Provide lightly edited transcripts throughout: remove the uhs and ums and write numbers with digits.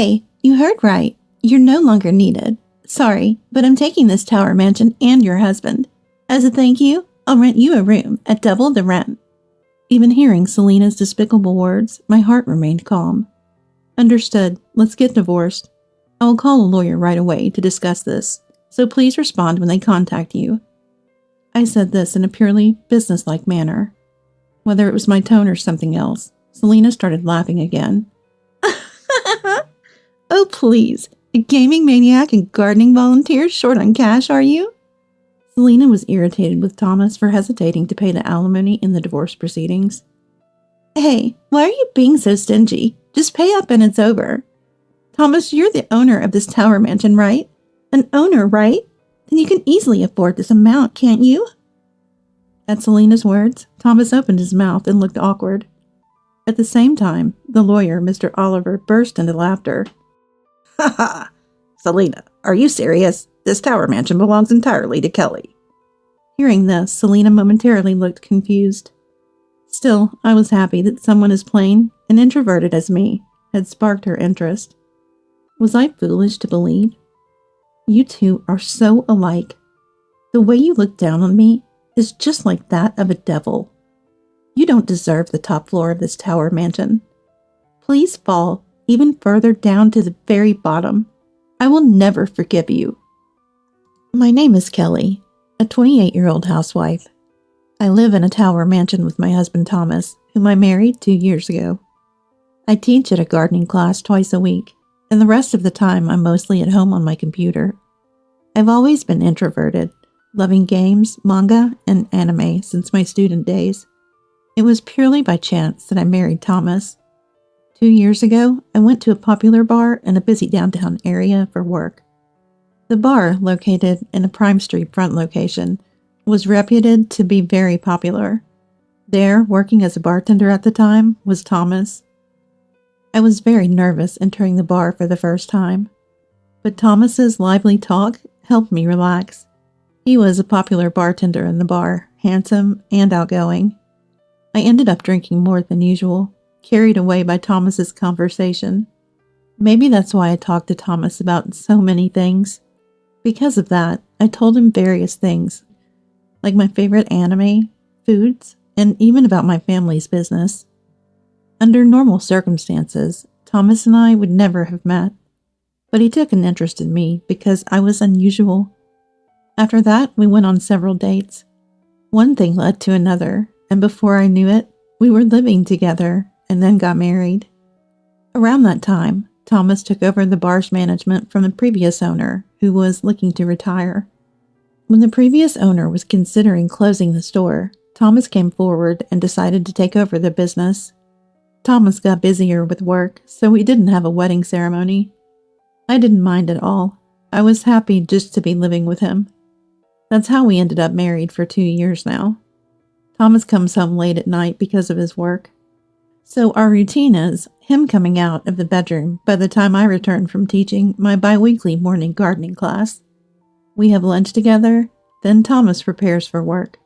Hey, you heard right. You're no longer needed. Sorry, but I'm taking this tower mansion and your husband. As a thank you, I'll rent you a room at double the rent. Even hearing Selena's despicable words, my heart remained calm. Understood. Let's get divorced. I will call a lawyer right away to discuss this, so please respond when they contact you. I said this in a purely businesslike manner. Whether it was my tone or something else, Selena started laughing again. Oh, please. A gaming maniac and gardening volunteer short on cash, are you? Selena was irritated with Thomas for hesitating to pay the alimony in the divorce proceedings. Hey, why are you being so stingy? Just pay up and it's over. Thomas, you're the owner of this tower mansion, right? An owner, right? Then you can easily afford this amount, can't you? At Selena's words, Thomas opened his mouth and looked awkward. At the same time, the lawyer, Mr. Oliver, burst into laughter. Ha ha! Selena, are you serious? This tower mansion belongs entirely to Kelly. Hearing this, Selena momentarily looked confused. Still, I was happy that someone as plain and introverted as me had sparked her interest. Was I foolish to believe? You two are so alike. The way you look down on me is just like that of a devil. You don't deserve the top floor of this tower mansion. Please fall even further down to the very bottom. I will never forgive you. My name is Kelly, a 28-year-old housewife. I live in a tower mansion with my husband Thomas, whom I married 2 years ago. I teach at a gardening class twice a week, and the rest of the time I'm mostly at home on my computer. I've always been introverted, loving games, manga, and anime since my student days. It was purely by chance that I married Thomas. 2 years ago, I went to a popular bar in a busy downtown area for work. The bar, located in a prime street front location, was reputed to be very popular. There, working as a bartender at the time, was Thomas. I was very nervous entering the bar for the first time, but Thomas's lively talk helped me relax. He was a popular bartender in the bar, handsome and outgoing. I ended up drinking more than usual, carried away by Thomas's conversation. Maybe that's why I talked to Thomas about so many things. Because of that, I told him various things, like my favorite anime, foods, and even about my family's business. Under normal circumstances, Thomas and I would never have met, but he took an interest in me because I was unusual. After that, we went on several dates. One thing led to another, and before I knew it, we were living together and then got married. Around that time, Thomas took over the bar's management from the previous owner, who was looking to retire. When the previous owner was considering closing the store, Thomas came forward and decided to take over the business. Thomas got busier with work, so we didn't have a wedding ceremony. I didn't mind at all. I was happy just to be living with him. That's how we ended up married for 2 years now. Thomas comes home late at night because of his work. So our routine is him coming out of the bedroom by the time I return from teaching my bi-weekly morning gardening class. We have lunch together, then Thomas prepares for work.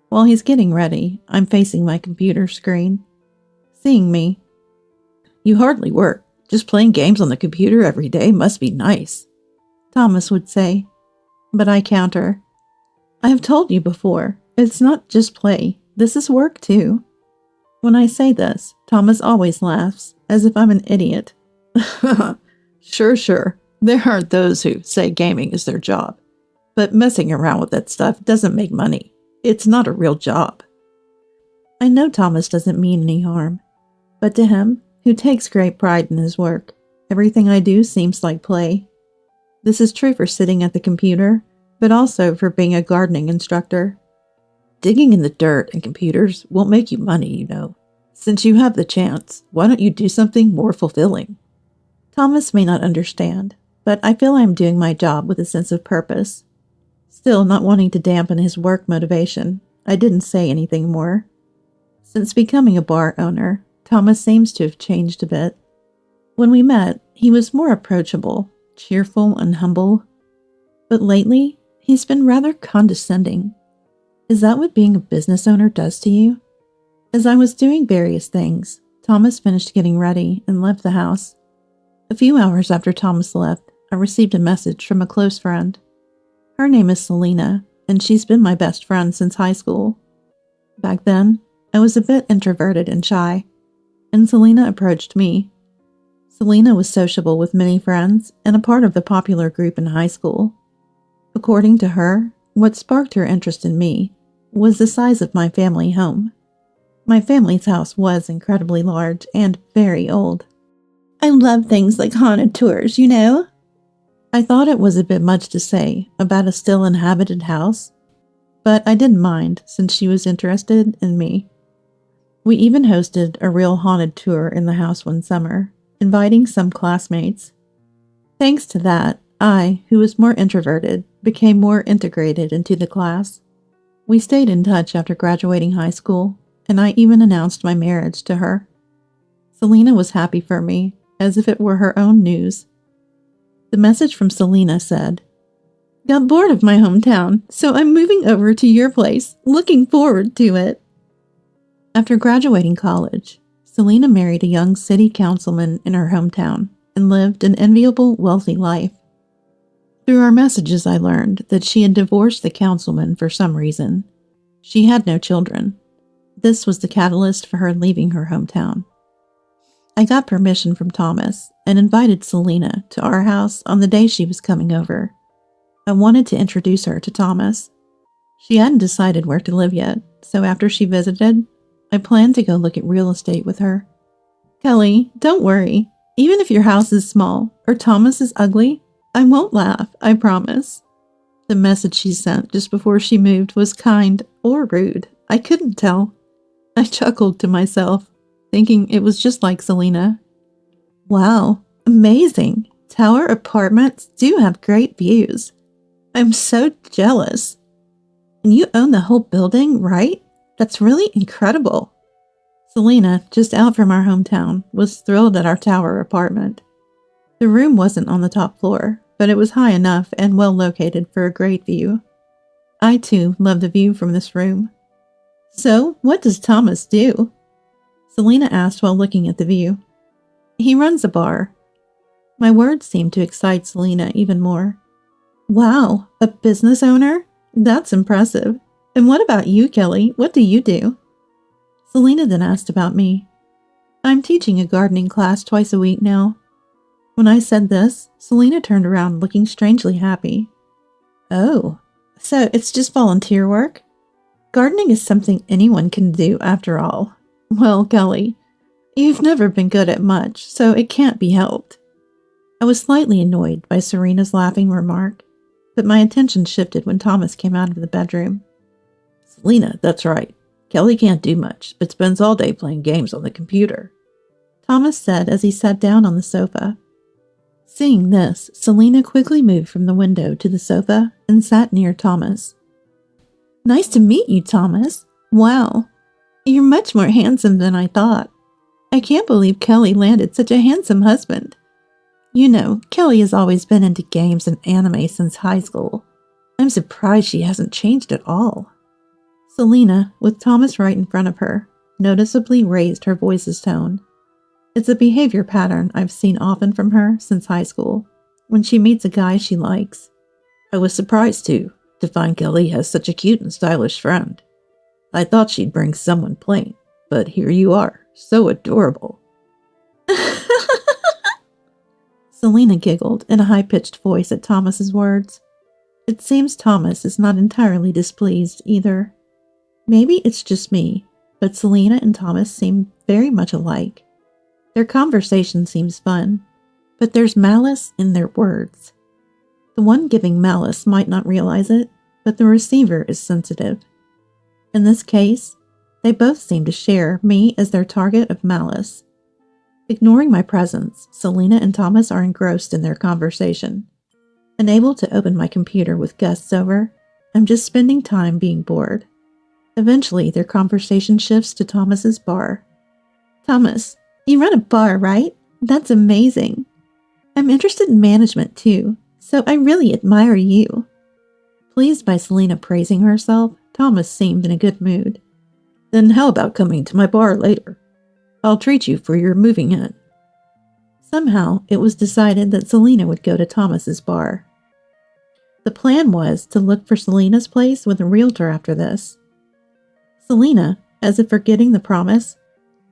While he's getting ready, I'm facing my computer screen. Seeing me, "You hardly work. Just playing games on the computer every day must be nice," Thomas would say. But I counter, "I have told you before, it's not just play. This is work too." When I say this, Thomas always laughs, as if I'm an idiot. Sure. There are those who say gaming is their job. But messing around with that stuff doesn't make money. It's not a real job. I know Thomas doesn't mean any harm. But to him, who takes great pride in his work, everything I do seems like play. This is true for sitting at the computer, but also for being a gardening instructor. Digging in the dirt and computers won't make you money, you know. Since you have the chance, why don't you do something more fulfilling? Thomas may not understand, but I feel I am doing my job with a sense of purpose. Still, not wanting to dampen his work motivation, I didn't say anything more. Since becoming a bar owner, Thomas seems to have changed a bit. When we met, he was more approachable, cheerful, and humble. But lately, he's been rather condescending. Is that what being a business owner does to you? As I was doing various things, Thomas finished getting ready and left the house. A few hours after Thomas left, I received a message from a close friend. Her name is Selena, and she's been my best friend since high school. Back then, I was a bit introverted and shy, and Selena approached me. Selena was sociable with many friends and a part of the popular group in high school. According to her, what sparked her interest in me was the size of my family home. My family's house was incredibly large and very old. I love things like haunted tours, you know? I thought it was a bit much to say about a still inhabited house, but I didn't mind since she was interested in me. We even hosted a real haunted tour in the house one summer, inviting some classmates. Thanks to that, I, who was more introverted, became more integrated into the class. We stayed in touch after graduating high school, and I even announced my marriage to her. Selena was happy for me, as if it were her own news. The message from Selena said, "Got bored of my hometown, so I'm moving over to your place. Looking forward to it." After graduating college, Selena married a young city councilman in her hometown and lived an enviable, wealthy life. Through our messages, I learned that she had divorced the councilman for some reason. She had no children. This was the catalyst for her leaving her hometown. I got permission from Thomas and invited Selena to our house on the day she was coming over. I wanted to introduce her to Thomas. She hadn't decided where to live yet, so after she visited, I planned to go look at real estate with her. "Kelly, don't worry. Even if your house is small or Thomas is ugly, I won't laugh, I promise." The message she sent just before she moved was kind or rude. I couldn't tell. I chuckled to myself, thinking it was just like Selena. Wow, amazing. Tower apartments do have great views. I'm so jealous. And you own the whole building, right? That's really incredible. Selena, just out from our hometown, was thrilled at our tower apartment. The room wasn't on the top floor, but it was high enough and well located for a great view. I too love the view from this room. "So, what does Thomas do?" Selena asked while looking at the view. "He runs a bar." My words seemed to excite Selena even more. "Wow, a business owner? That's impressive. And what about you, Kelly? What do you do?" Selena then asked about me. "I'm teaching a gardening class twice a week now." When I said this, Selena turned around looking strangely happy. "Oh, so it's just volunteer work? Gardening is something anyone can do after all. Well, Kelly, you've never been good at much, so it can't be helped." I was slightly annoyed by Serena's laughing remark, but my attention shifted when Thomas came out of the bedroom. "Selena, that's right. Kelly can't do much, but spends all day playing games on the computer," Thomas said as he sat down on the sofa. Seeing this, Selena quickly moved from the window to the sofa and sat near Thomas. "Nice to meet you, Thomas. Wow, you're much more handsome than I thought. I can't believe Kelly landed such a handsome husband. You know, Kelly has always been into games and anime since high school. I'm surprised she hasn't changed at all." Selena, with Thomas right in front of her, noticeably raised her voice's tone. It's a behavior pattern I've seen often from her since high school, when she meets a guy she likes. "I was surprised, too, to find Kelly has such a cute and stylish friend. I thought she'd bring someone plain, but here you are, so adorable." Selena giggled in a high-pitched voice at Thomas's words. It seems Thomas is not entirely displeased either. Maybe it's just me, but Selena and Thomas seem very much alike. Their conversation seems fun, but there's malice in their words. The one giving malice might not realize it, but the receiver is sensitive. In this case, they both seem to share me as their target of malice. Ignoring my presence, Selena and Thomas are engrossed in their conversation. Unable to open my computer with guests over, I'm just spending time being bored. Eventually, their conversation shifts to Thomas's bar. "Thomas, you run a bar, right? That's amazing. I'm interested in management too, so I really admire you." Pleased by Selena praising herself, Thomas seemed in a good mood. "Then how about coming to my bar later? I'll treat you for your moving in." Somehow, it was decided that Selena would go to Thomas's bar. The plan was to look for Selena's place with a realtor after this. Selena, as if forgetting the promise,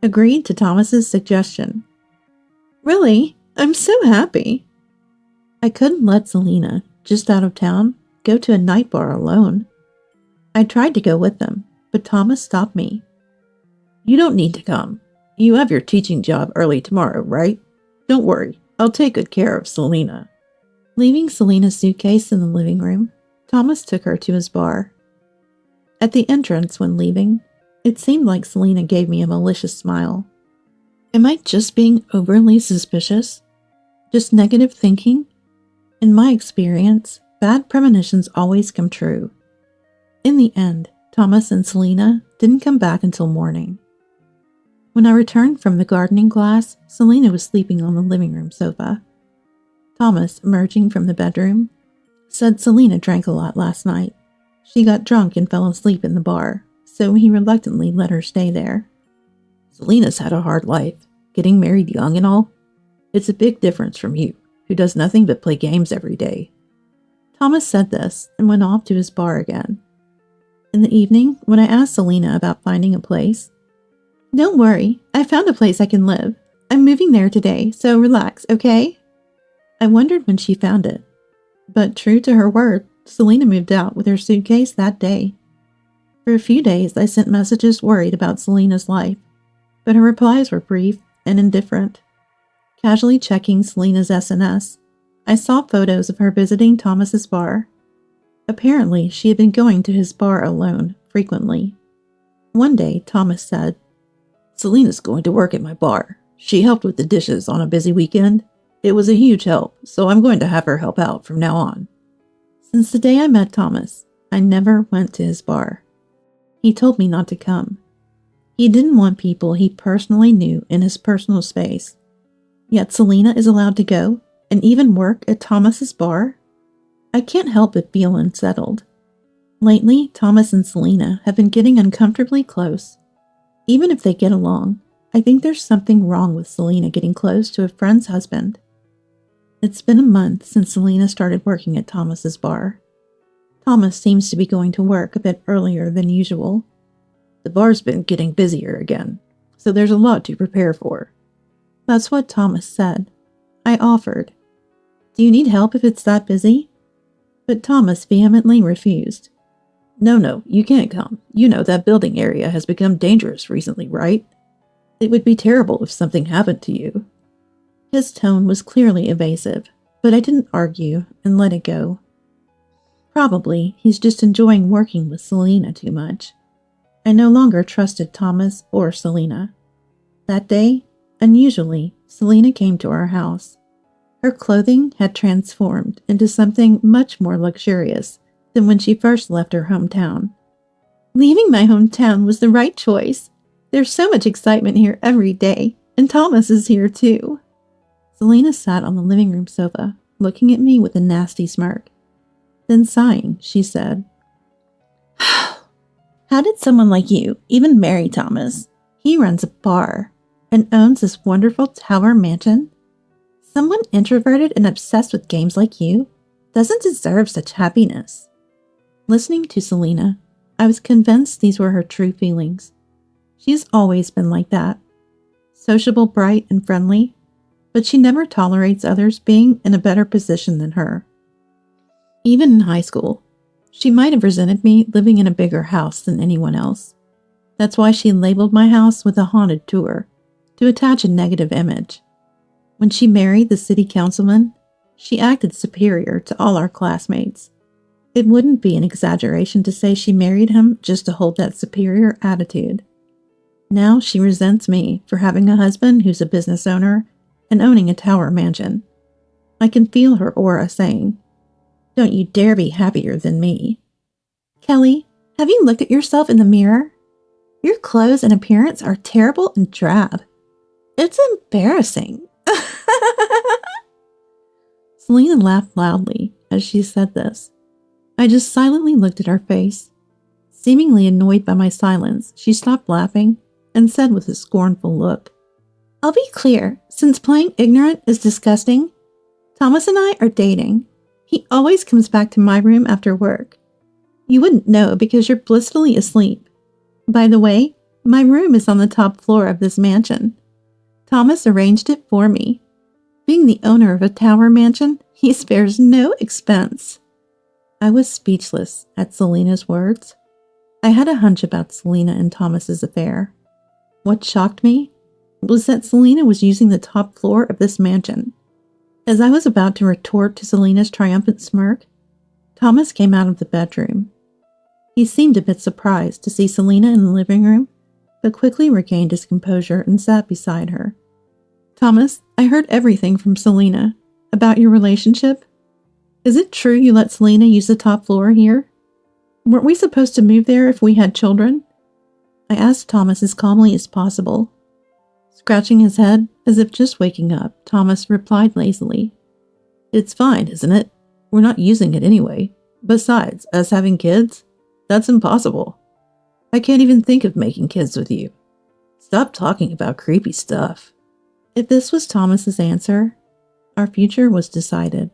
agreed to Thomas's suggestion. Really? I'm so happy. I couldn't let Selena, just out of town, go to a night bar alone. I tried to go with them, but Thomas stopped me. You don't need to come. You have your teaching job early tomorrow, right? Don't worry, I'll take good care of Selena. Leaving Selena's suitcase in the living room, Thomas took her to his bar. At the entrance when leaving, it seemed like Selena gave me a malicious smile. Am I just being overly suspicious? Just negative thinking? In my experience, bad premonitions always come true. In the end, Thomas and Selena didn't come back until morning. When I returned from the gardening class, Selena was sleeping on the living room sofa. Thomas, emerging from the bedroom, said Selena drank a lot last night. She got drunk and fell asleep in the bar, so he reluctantly let her stay there. Selena's had a hard life, getting married young and all. It's a big difference from you, who does nothing but play games every day. Thomas said this and went off to his bar again. In the evening, when I asked Selena about finding a place, "Don't worry, I found a place I can live. I'm moving there today, so relax, okay?" I wondered when she found it. But true to her word, Selena moved out with her suitcase that day. For a few days, I sent messages worried about Selena's life, but her replies were brief and indifferent. Casually checking Selena's SNS, I saw photos of her visiting Thomas's bar. Apparently, she had been going to his bar alone frequently. One day, Thomas said, "Selena's going to work at my bar. She helped with the dishes on a busy weekend. It was a huge help, so I'm going to have her help out from now on." Since the day I met Thomas, I never went to his bar. He told me not to come. He didn't want people he personally knew in his personal space. Yet Selena is allowed to go and even work at Thomas's bar? I can't help but feel unsettled. Lately, Thomas and Selena have been getting uncomfortably close. Even if they get along, I think there's something wrong with Selena getting close to a friend's husband. It's been a month since Selena started working at Thomas's bar. Thomas seems to be going to work a bit earlier than usual. The bar's been getting busier again, so there's a lot to prepare for. That's what Thomas said. I offered, "Do you need help if it's that busy?" But Thomas vehemently refused. No, you can't come. You know that building area has become dangerous recently, right? It would be terrible if something happened to you. His tone was clearly evasive, but I didn't argue and let it go. Probably he's just enjoying working with Selena too much. I no longer trusted Thomas or Selena. That day, unusually, Selena came to our house. Her clothing had transformed into something much more luxurious than when she first left her hometown. "Leaving my hometown was the right choice. There's so much excitement here every day, and Thomas is here too." Selena sat on the living room sofa, looking at me with a nasty smirk. Then sighing, she said, "How did someone like you even marry Thomas? He runs a bar and owns this wonderful tower mansion. Someone introverted and obsessed with games like you doesn't deserve such happiness." Listening to Selena, I was convinced these were her true feelings. She's always been like that. Sociable, bright, and friendly, but she never tolerates others being in a better position than her. Even in high school, she might have resented me living in a bigger house than anyone else. That's why she labeled my house with a haunted tour, to attach a negative image. When she married the city councilman, she acted superior to all our classmates. It wouldn't be an exaggeration to say she married him just to hold that superior attitude. Now she resents me for having a husband who's a business owner and owning a tower mansion. I can feel her aura saying, "Don't you dare be happier than me." "Kelly, have you looked at yourself in the mirror? Your clothes and appearance are terrible and drab. It's embarrassing." Selena laughed loudly as she said this. I just silently looked at her face. Seemingly annoyed by my silence, she stopped laughing and said with a scornful look, I'll be clear, since playing ignorant is disgusting, Thomas and I are dating. He always comes back to my room after work. You wouldn't know because you're blissfully asleep. By the way, my room is on the top floor of this mansion. Thomas arranged it for me. Being the owner of a tower mansion, he spares no expense. I was speechless at Selena's words. I had a hunch about Selena and Thomas's affair. What shocked me was that Selena was using the top floor of this mansion. As I was about to retort to Selena's triumphant smirk, Thomas came out of the bedroom. He seemed a bit surprised to see Selena in the living room, but quickly regained his composure and sat beside her. Thomas, I heard everything from Selena about your relationship. Is it true you let Selena use the top floor here? Weren't we supposed to move there if we had children? I asked Thomas as calmly as possible. Scratching his head, as if just waking up, Thomas replied lazily. It's fine, isn't it? We're not using it anyway. Besides, us having kids? That's impossible. I can't even think of making kids with you. Stop talking about creepy stuff. If this was Thomas's answer, our future was decided.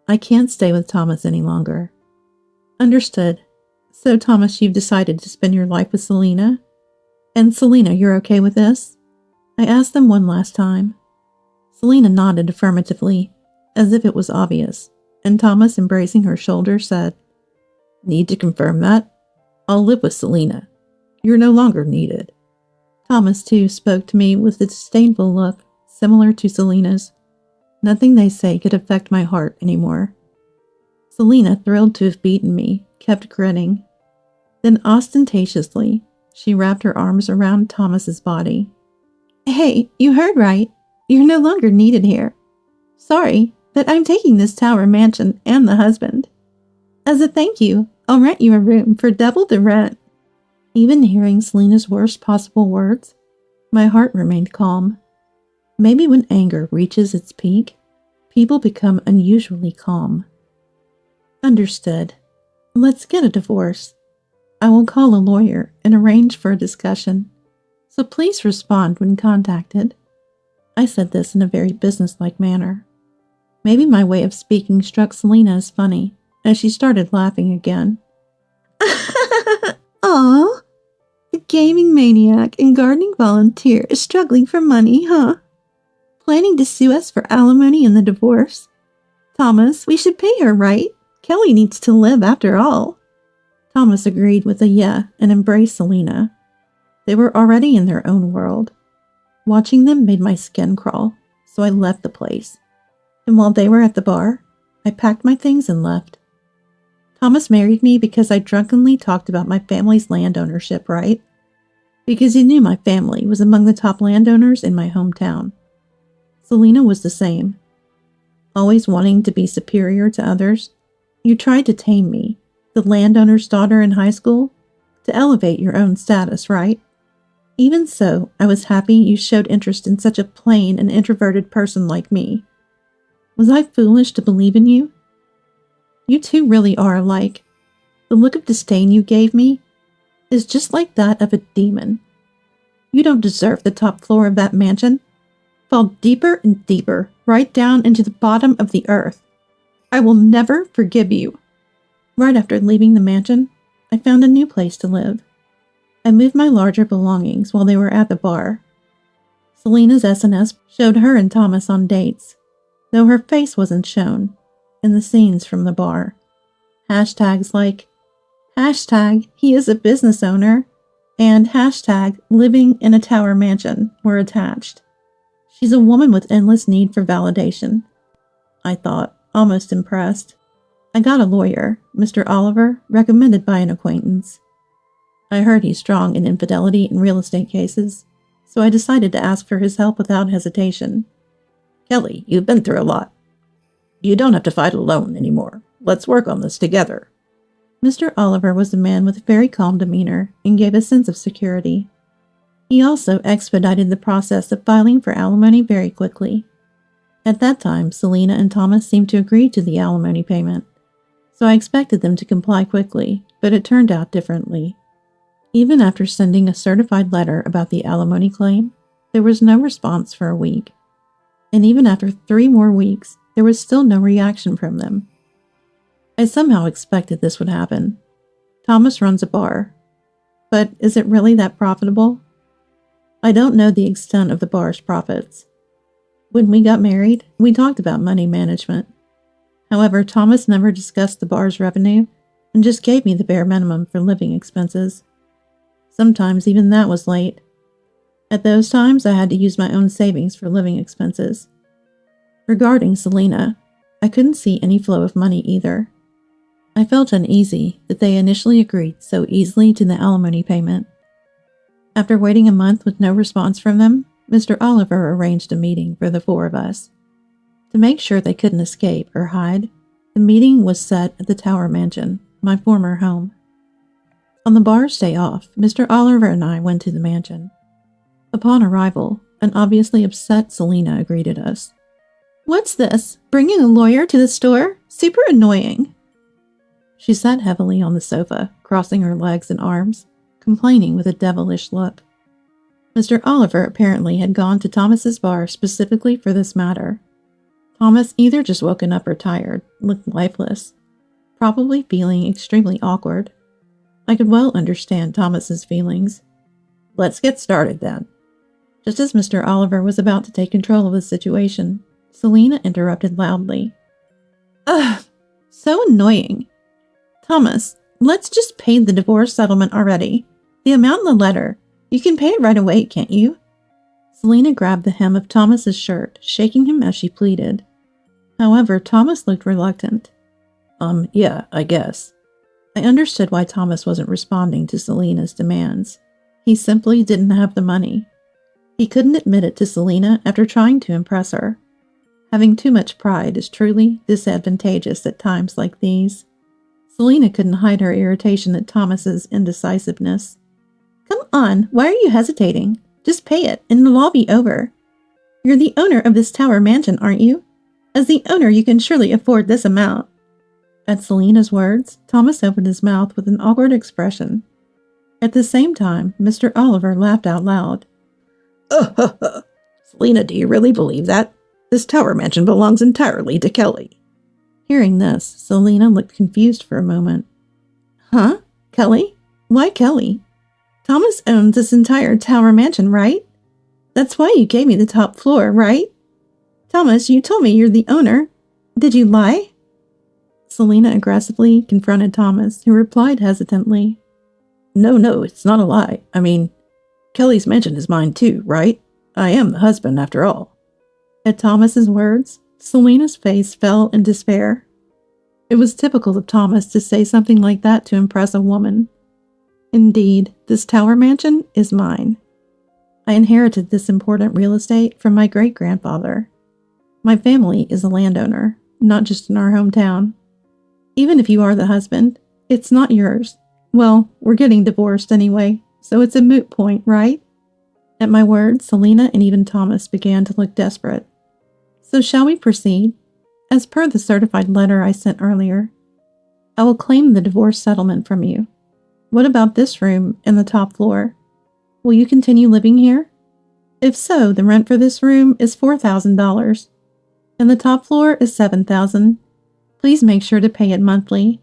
I can't stay with Thomas any longer. Understood. So, Thomas, you've decided to spend your life with Selena? And Selena, you're okay with this? I asked them one last time. Selena nodded affirmatively, as if it was obvious, and Thomas, embracing her shoulder, said, Need to confirm that? I'll live with Selena. You're no longer needed. Thomas, too, spoke to me with a disdainful look, similar to Selena's. Nothing they say could affect my heart anymore. Selena, thrilled to have beaten me, kept grinning. Then ostentatiously, she wrapped her arms around Thomas's body. Hey, you heard right. You're no longer needed here. Sorry, but I'm taking this tower mansion and the husband. As a thank you, I'll rent you a room for double the rent. Even hearing Selena's worst possible words, my heart remained calm. Maybe when anger reaches its peak, people become unusually calm. Understood. Let's get a divorce. I will call a lawyer and arrange for a discussion, so please respond when contacted. I said this in a very businesslike manner. Maybe my way of speaking struck Selena as funny, as she started laughing again. Aw, the gaming maniac and gardening volunteer is struggling for money, huh? Planning to sue us for alimony in the divorce? Thomas, we should pay her, right? Kelly needs to live after all. Thomas agreed with a yeah and embraced Selena. They were already in their own world. Watching them made my skin crawl, so I left the place. And while they were at the bar, I packed my things and left. Thomas married me because I drunkenly talked about my family's land ownership, right? Because he knew my family was among the top landowners in my hometown. Selena was the same. Always wanting to be superior to others, you tried to tame me, the landowner's daughter in high school, to elevate your own status, right? Even so, I was happy you showed interest in such a plain and introverted person like me. Was I foolish to believe in you? You two really are alike. The look of disdain you gave me is just like that of a demon. You don't deserve the top floor of that mansion. Fall deeper and deeper, right down into the bottom of the earth. I will never forgive you. Right after leaving the mansion, I found a new place to live. I moved my larger belongings while they were at the bar. Selena's SNS showed her and Thomas on dates, though her face wasn't shown, in the scenes from the bar. Hashtags like, #he is a business owner, and #living in a tower mansion were attached. She's a woman with endless need for validation, I thought, almost impressed. I got a lawyer, Mr. Oliver, recommended by an acquaintance. I heard he's strong in infidelity and real estate cases, so I decided to ask for his help without hesitation. Kelly, you've been through a lot. You don't have to fight alone anymore. Let's work on this together. Mr. Oliver was a man with a very calm demeanor and gave a sense of security. He also expedited the process of filing for alimony very quickly. At that time, Selena and Thomas seemed to agree to the alimony payment, so I expected them to comply quickly, but it turned out differently. Even after sending a certified letter about the alimony claim, There was no response for a week, and even after 3 more weeks, there was still no reaction from them. I somehow expected this would happen. Thomas runs a bar, but is it really that profitable? I don't know the extent of the bar's profits. When we got married, we talked about money management. However, Thomas never discussed the bar's revenue and just gave me the bare minimum for living expenses. Sometimes even that was late. At those times, I had to use my own savings for living expenses. Regarding Selena, I couldn't see any flow of money either. I felt uneasy that they initially agreed so easily to the alimony payment. After waiting a month with no response from them, Mr. Oliver arranged a meeting for the 4 of us. To make sure they couldn't escape or hide, the meeting was set at the Tower Mansion, my former home. On the bar's day off, Mr. Oliver and I went to the mansion. Upon arrival, an obviously upset Selena greeted us. "What's this? Bringing a lawyer to the store? Super annoying." She sat heavily on the sofa, crossing her legs and arms, complaining with a devilish look. Mr. Oliver apparently had gone to Thomas's bar specifically for this matter. Thomas either just woken up or tired, looked lifeless, probably feeling extremely awkward. I could well understand Thomas's feelings. "Let's get started then." Just as Mr. Oliver was about to take control of the situation, Selena interrupted loudly. "Ugh, so annoying. Thomas, let's just pay the divorce settlement already. The amount in the letter. You can pay it right away, can't you?" Selena grabbed the hem of Thomas's shirt, shaking him as she pleaded. However, Thomas looked reluctant. Yeah, I guess." I understood why Thomas wasn't responding to Selena's demands. He simply didn't have the money. He couldn't admit it to Selena after trying to impress her. Having too much pride is truly disadvantageous at times like these. Selena couldn't hide her irritation at Thomas's indecisiveness. "Come on, why are you hesitating? Just pay it, and it'll all be over. You're the owner of this Tower Mansion, aren't you? As the owner, you can surely afford this amount." At Selena's words, Thomas opened his mouth with an awkward expression. At the same time, Mr. Oliver laughed out loud. "Selena, do you really believe that? This Tower Mansion belongs entirely to Kelly." Hearing this, Selena looked confused for a moment. "Huh? Kelly? Why Kelly? Thomas owns this entire Tower Mansion, right? That's why you gave me the top floor, right? Thomas, you told me you're the owner. Did you lie?" Selena aggressively confronted Thomas, who replied hesitantly. No, it's not a lie. I mean, Kelly's mansion is mine too, right? I am the husband after all." At Thomas's words, Selena's face fell in despair. It was typical of Thomas to say something like that to impress a woman. Indeed, this Tower Mansion is mine. I inherited this important real estate from my great-grandfather. My family is a landowner, not just in our hometown. Even if you are the husband, it's not yours. Well, we're getting divorced anyway, so it's a moot point, right? At my words, Selena and even Thomas began to look desperate. "So shall we proceed? As per the certified letter I sent earlier, I will claim the divorce settlement from you. What about this room and the top floor? Will you continue living here? If so, the rent for this room is $4,000, and the top floor is $7,000. Please make sure to pay it monthly."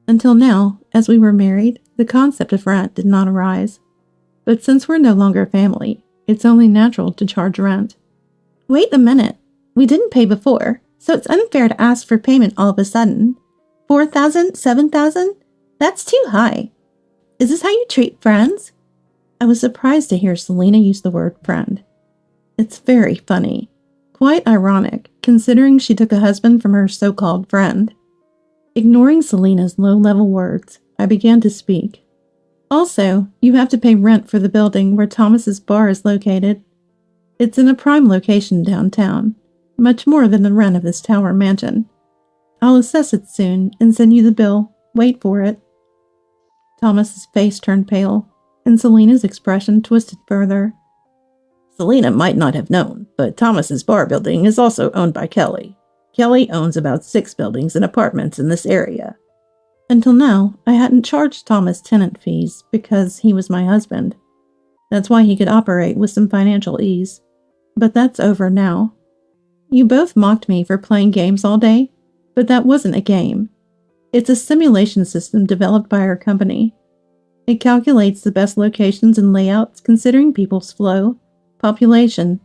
Until now, as we were married, the concept of rent did not arise. But since we're no longer family, it's only natural to charge rent. "Wait a minute. We didn't pay before, so it's unfair to ask for payment all of a sudden. 4,000, 7,000? That's too high. Is this how you treat friends?" I was surprised to hear Selena use the word friend. It's very funny. Quite ironic, considering she took a husband from her so-called friend. Ignoring Selena's low-level words, I began to speak. "Also, you have to pay rent for the building where Thomas's bar is located. It's in a prime location downtown, much more than the rent of this Tower Mansion. I'll assess it soon and send you the bill. Wait for it." Thomas's face turned pale, and Selena's expression twisted further. "Selena might not have known, but Thomas's bar building is also owned by Kelly. Kelly owns about 6 buildings and apartments in this area." Until now, I hadn't charged Thomas tenant fees because he was my husband. That's why he could operate with some financial ease. But that's over now. You both mocked me for playing games all day, but that wasn't a game. It's a simulation system developed by our company. It calculates the best locations and layouts considering people's flow, population,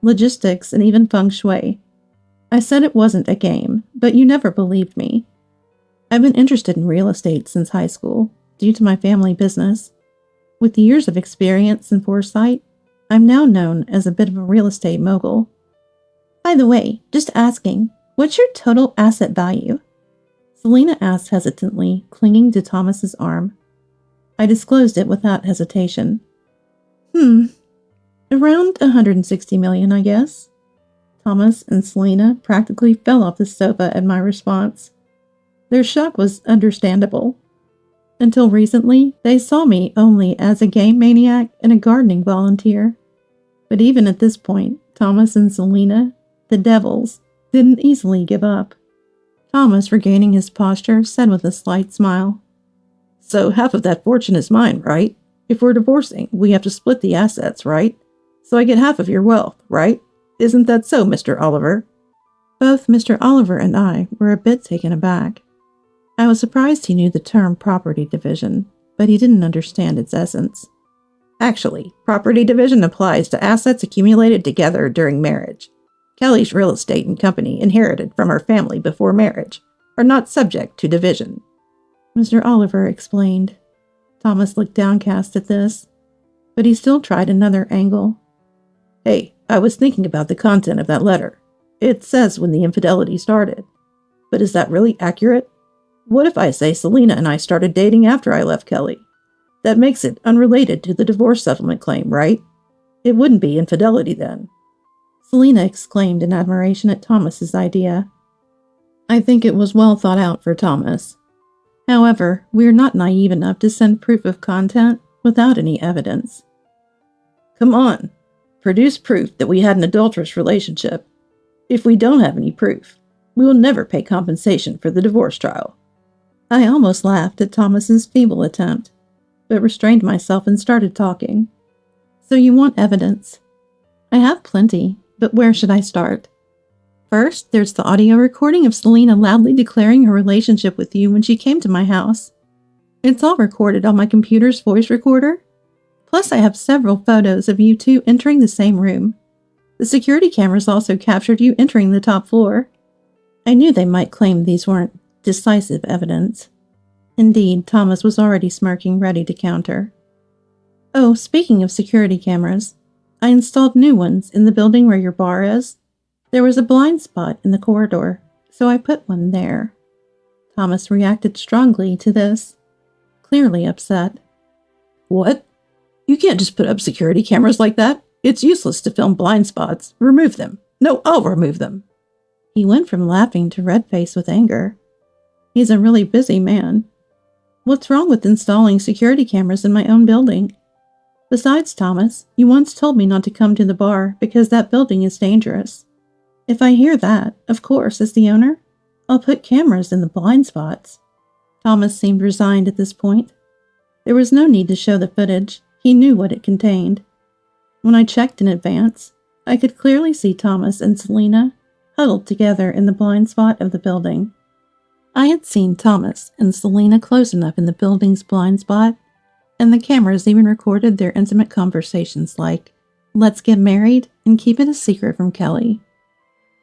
logistics, and even feng shui. I said it wasn't a game, but you never believed me. I've been interested in real estate since high school, due to my family business. With years of experience and foresight, I'm now known as a bit of a real estate mogul. By the way, just asking, what's your total asset value? Selena asked hesitantly, clinging to Thomas's arm. I disclosed it without hesitation. Around 160 million, I guess. Thomas and Selena practically fell off the sofa at my response. Their shock was understandable. Until recently, they saw me only as a game maniac and a gardening volunteer. But even at this point, Thomas and Selena, the devils, didn't easily give up. Thomas, regaining his posture, said with a slight smile, "So half of that fortune is mine, right? If we're divorcing, we have to split the assets, right? So I get half of your wealth, right? Isn't that so, Mr. Oliver?" Both Mr. Oliver and I were a bit taken aback. I was surprised he knew the term property division, but he didn't understand its essence. Actually, property division applies to assets accumulated together during marriage. Kelly's real estate and company inherited from her family before marriage are not subject to division, Mr. Oliver explained. Thomas looked downcast at this, but he still tried another angle. "Hey, I was thinking about the content of that letter. It says when the infidelity started. But is that really accurate? What if I say Selena and I started dating after I left Kelly? That makes it unrelated to the divorce settlement claim, right? It wouldn't be infidelity then." Selena exclaimed in admiration at Thomas's idea. I think it was well thought out for Thomas. However, we are not naive enough to send proof of content without any evidence. "Come on, produce proof that we had an adulterous relationship. If we don't have any proof, we will never pay compensation for the divorce trial." I almost laughed at Thomas's feeble attempt, but restrained myself and started talking. "So you want evidence? I have plenty, but where should I start? First, there's the audio recording of Selena loudly declaring her relationship with you when she came to my house. It's all recorded on my computer's voice recorder. Plus, I have several photos of you two entering the same room. The security cameras also captured you entering the top floor. I knew they might claim these weren't decisive evidence. Indeed, Thomas was already smirking, ready to counter. Oh, speaking of security cameras, I installed new ones in the building where your bar is. There was a blind spot in the corridor, so I put one there. Thomas reacted strongly to this, clearly upset. "What? You can't just put up security cameras like that. It's useless to film blind spots. Remove them. No, I'll remove them." He went from laughing to red-faced with anger. He's a really busy man. What's wrong with installing security cameras in my own building? Besides, Thomas, you once told me not to come to the bar because that building is dangerous. If I hear that, of course, as the owner, I'll put cameras in the blind spots. Thomas seemed resigned at this point. There was no need to show the footage. He knew what it contained. When I checked in advance, I could clearly see Thomas and Selena huddled together in the blind spot of the building. I had seen Thomas and Selena close enough in the building's blind spot, and the cameras even recorded their intimate conversations like, "Let's get married and keep it a secret from Kelly."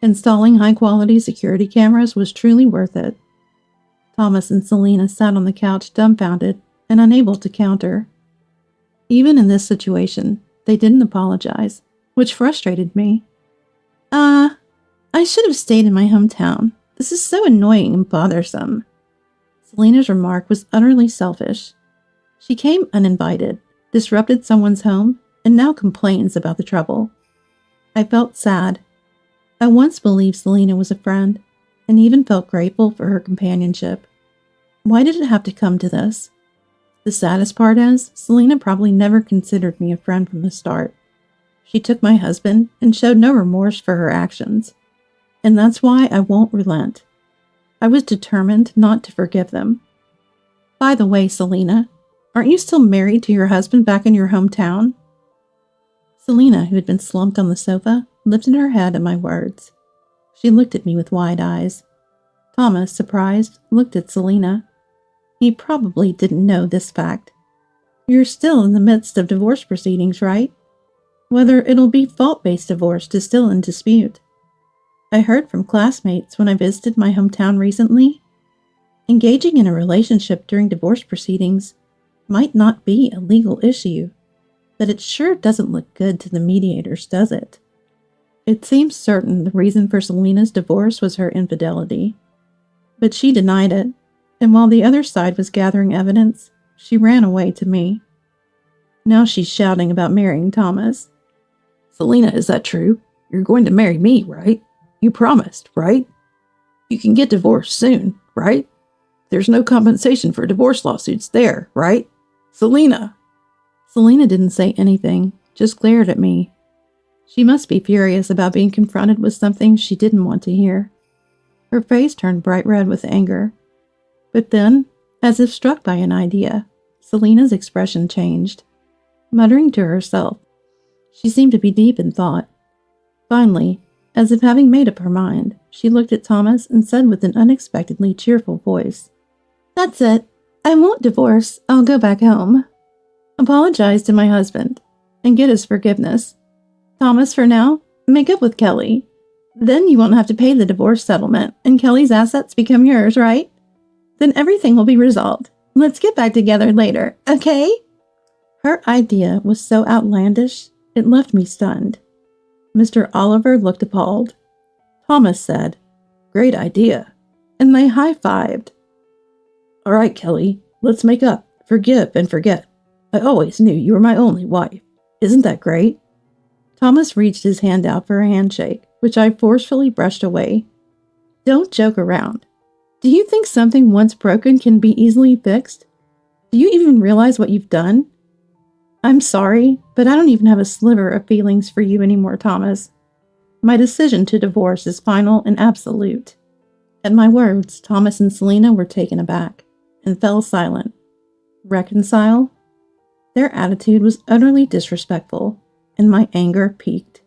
Installing high-quality security cameras was truly worth it. Thomas and Selena sat on the couch dumbfounded and unable to counter. Even in this situation, they didn't apologize, which frustrated me. I should have stayed in my hometown. This is so annoying and bothersome." Selena's remark was utterly selfish. She came uninvited, disrupted someone's home, and now complains about the trouble. I felt sad. I once believed Selena was a friend, and even felt grateful for her companionship. Why did it have to come to this? The saddest part is, Selena probably never considered me a friend from the start. She took my husband and showed no remorse for her actions. And that's why I won't relent. I was determined not to forgive them. By the way, Selena, aren't you still married to your husband back in your hometown? Selina, who had been slumped on the sofa, lifted her head at my words. She looked at me with wide eyes. Thomas, surprised, looked at Selina. He probably didn't know this fact. You're still in the midst of divorce proceedings, right? Whether it'll be fault-based divorce is still in dispute. I heard from classmates when I visited my hometown recently. Engaging in a relationship during divorce proceedings might not be a legal issue, but it sure doesn't look good to the mediators, does it? It seems certain the reason for Selina's divorce was her infidelity. But she denied it, and while the other side was gathering evidence, she ran away to me. Now she's shouting about marrying Thomas. Selina, is that true? You're going to marry me, right? You promised, right? You can get divorced soon, right? There's no compensation for divorce lawsuits there, right? Selina! Selina didn't say anything, just glared at me. She must be furious about being confronted with something she didn't want to hear. Her face turned bright red with anger. But then, as if struck by an idea, Selina's expression changed. Muttering to herself, she seemed to be deep in thought. Finally, as if having made up her mind, she looked at Thomas and said with an unexpectedly cheerful voice, "That's it. I won't divorce. I'll go back home. Apologize to my husband and get his forgiveness. Thomas, for now, make up with Kelly. Then you won't have to pay the divorce settlement and Kelly's assets become yours, right? Then everything will be resolved. Let's get back together later, okay?" Her idea was so outlandish, it left me stunned. Mr. Oliver looked appalled. Thomas said, "Great idea," and they high-fived. "All right, Kelly, let's make up, forgive, and forget. I always knew you were my only wife. Isn't that great?" Thomas reached his hand out for a handshake, which I forcefully brushed away. "Don't joke around. Do you think something once broken can be easily fixed? Do you even realize what you've done? I'm sorry, but I don't even have a sliver of feelings for you anymore, Thomas. My decision to divorce is final and absolute." At my words, Thomas and Selina were taken aback and fell silent. Reconcile? Their attitude was utterly disrespectful, and my anger peaked.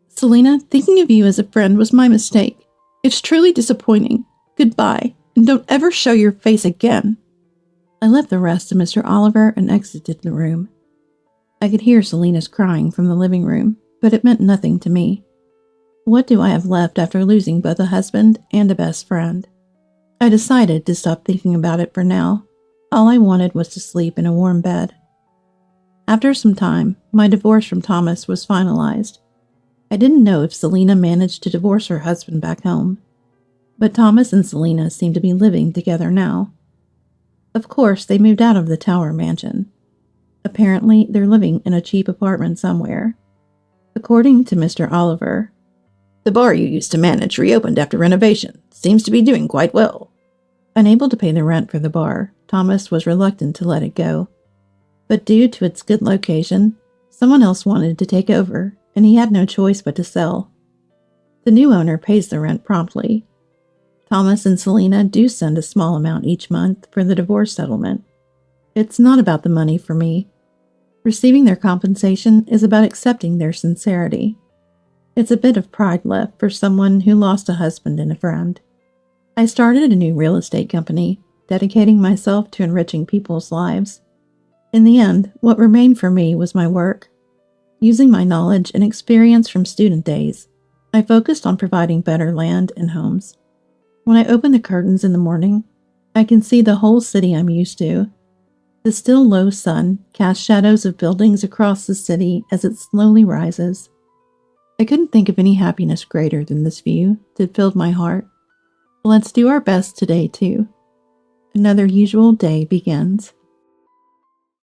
"Selina, thinking of you as a friend was my mistake. It's truly disappointing. Goodbye, and don't ever show your face again." I left the rest to Mr. Oliver and exited the room. I could hear Selina's crying from the living room, but it meant nothing to me. What do I have left after losing both a husband and a best friend? I decided to stop thinking about it for now. All I wanted was to sleep in a warm bed. After some time, my divorce from Thomas was finalized. I didn't know if Selina managed to divorce her husband back home, but Thomas and Selina seem to be living together now. Of course, they moved out of the Tower Mansion. Apparently, they're living in a cheap apartment somewhere. According to Mr. Oliver, "The bar you used to manage reopened after renovation. Seems to be doing quite well." Unable to pay the rent for the bar, Thomas was reluctant to let it go. But due to its good location, someone else wanted to take over, and he had no choice but to sell. The new owner pays the rent promptly. Thomas and Selina do send a small amount each month for the divorce settlement. It's not about the money for me. Receiving their compensation is about accepting their sincerity. It's a bit of pride left for someone who lost a husband and a friend. I started a new real estate company, dedicating myself to enriching people's lives. In the end, what remained for me was my work. Using my knowledge and experience from student days, I focused on providing better land and homes. When I open the curtains in the morning, I can see the whole city I'm used to. The still low sun casts shadows of buildings across the city as it slowly rises. I couldn't think of any happiness greater than this view that filled my heart. Let's do our best today, too. Another usual day begins.